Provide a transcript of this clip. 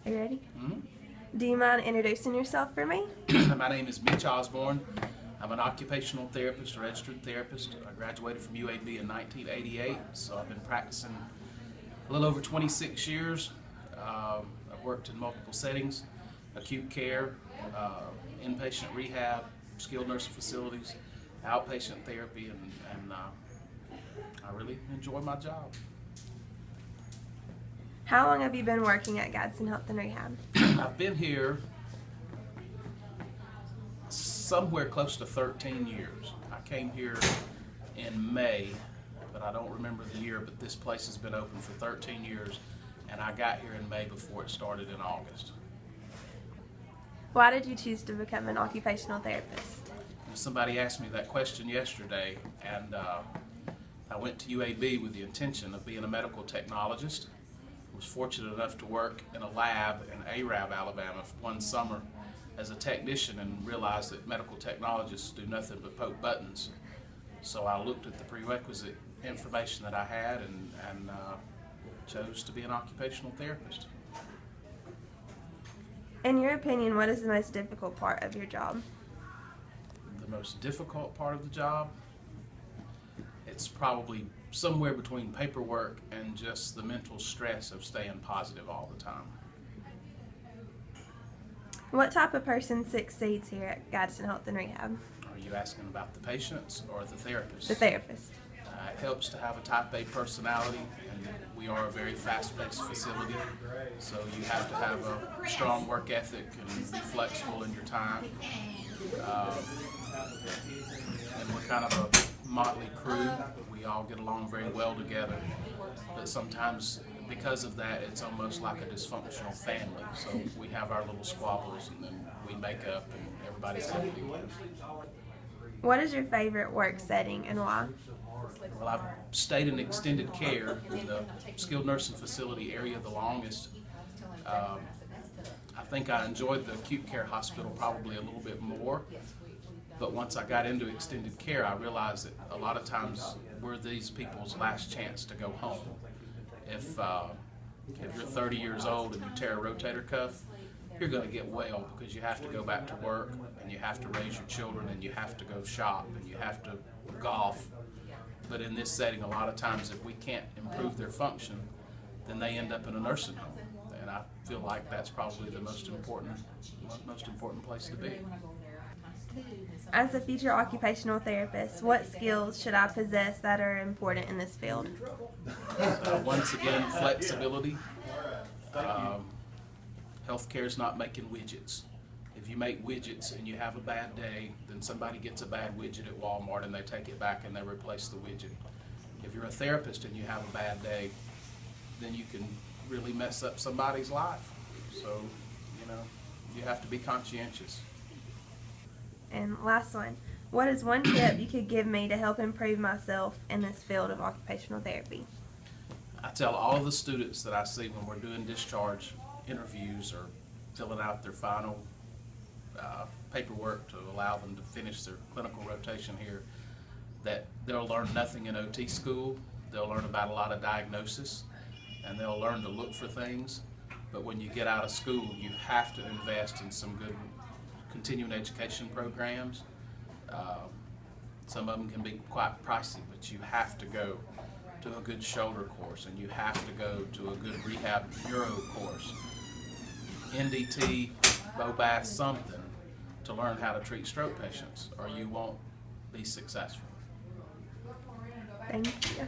Are you ready? Mm-hmm. Do you mind introducing yourself for me? My name is Mitch Osborne. I'm an occupational therapist, a registered therapist. I graduated from UAB in 1988, so I've been practicing a little over 26 years. I've worked in multiple settings: acute care, inpatient rehab, skilled nursing facilities, outpatient therapy, and I really enjoy my job. How long have you been working at Gadsden Health and Rehab? I've been here somewhere close to 13 years. I came here in May, but I don't remember the year, but this place has been open for 13 years, and I got here in May before it started in August. Why did you choose to become an occupational therapist? Somebody asked me that question yesterday, and I went to UAB with the intention of being a medical technologist. I was fortunate enough to work in a lab in Arab, Alabama one summer as a technician and realized that medical technologists do nothing but poke buttons. So I looked at the prerequisite information that I had and chose to be an occupational therapist. In your opinion, what is the most difficult part of your job? The most difficult part of the job? It's probably somewhere between paperwork and just the mental stress of staying positive all the time. What type of person succeeds here at Gadsden Health and Rehab? Are you asking about the patients or the therapists? The therapist. It helps to have a type A personality, and we are a very fast-paced facility, so you have to have a strong work ethic and be flexible in your time. And we're kind of a motley crew. We all get along very well together, but sometimes because of that, it's almost like a dysfunctional family. So we have our little squabbles, and then we make up, and everybody's happy together. What is your favorite work setting and why? Well, I've stayed in extended care in the skilled nursing facility area the longest. I think I enjoyed the acute care hospital probably a little bit more, but once I got into extended care, I realized that a lot of times we're these people's last chance to go home. If you're 30 years old and you tear a rotator cuff, you're going to get well because you have to go back to work, and you have to raise your children, and you have to go shop, and you have to golf. But in this setting, a lot of times if we can't improve their function, then they end up in a nursing home. And I feel like that's probably the most important place to be. As a future occupational therapist, what skills should I possess that are important in this field? Once again, flexibility. Healthcare is not making widgets. If you make widgets and you have a bad day, then somebody gets a bad widget at Walmart and they take it back and they replace the widget. If you're a therapist and you have a bad day, then you can really mess up somebody's life. So, you have to be conscientious. And last one, what is one tip you could give me to help improve myself in this field of occupational therapy? I tell all of the students that I see when we're doing discharge interviews or filling out their final paperwork to allow them to finish their clinical rotation here, that they'll learn nothing in OT school. They'll learn about a lot of diagnosis, and they'll learn to look for things. But when you get out of school, you have to invest in some good continuing education programs. Some of them can be quite pricey, but you have to go to a good shoulder course, and you have to go to a good rehab neuro course, NDT, BOBAth, something, to learn how to treat stroke patients, or you won't be successful. Thank you.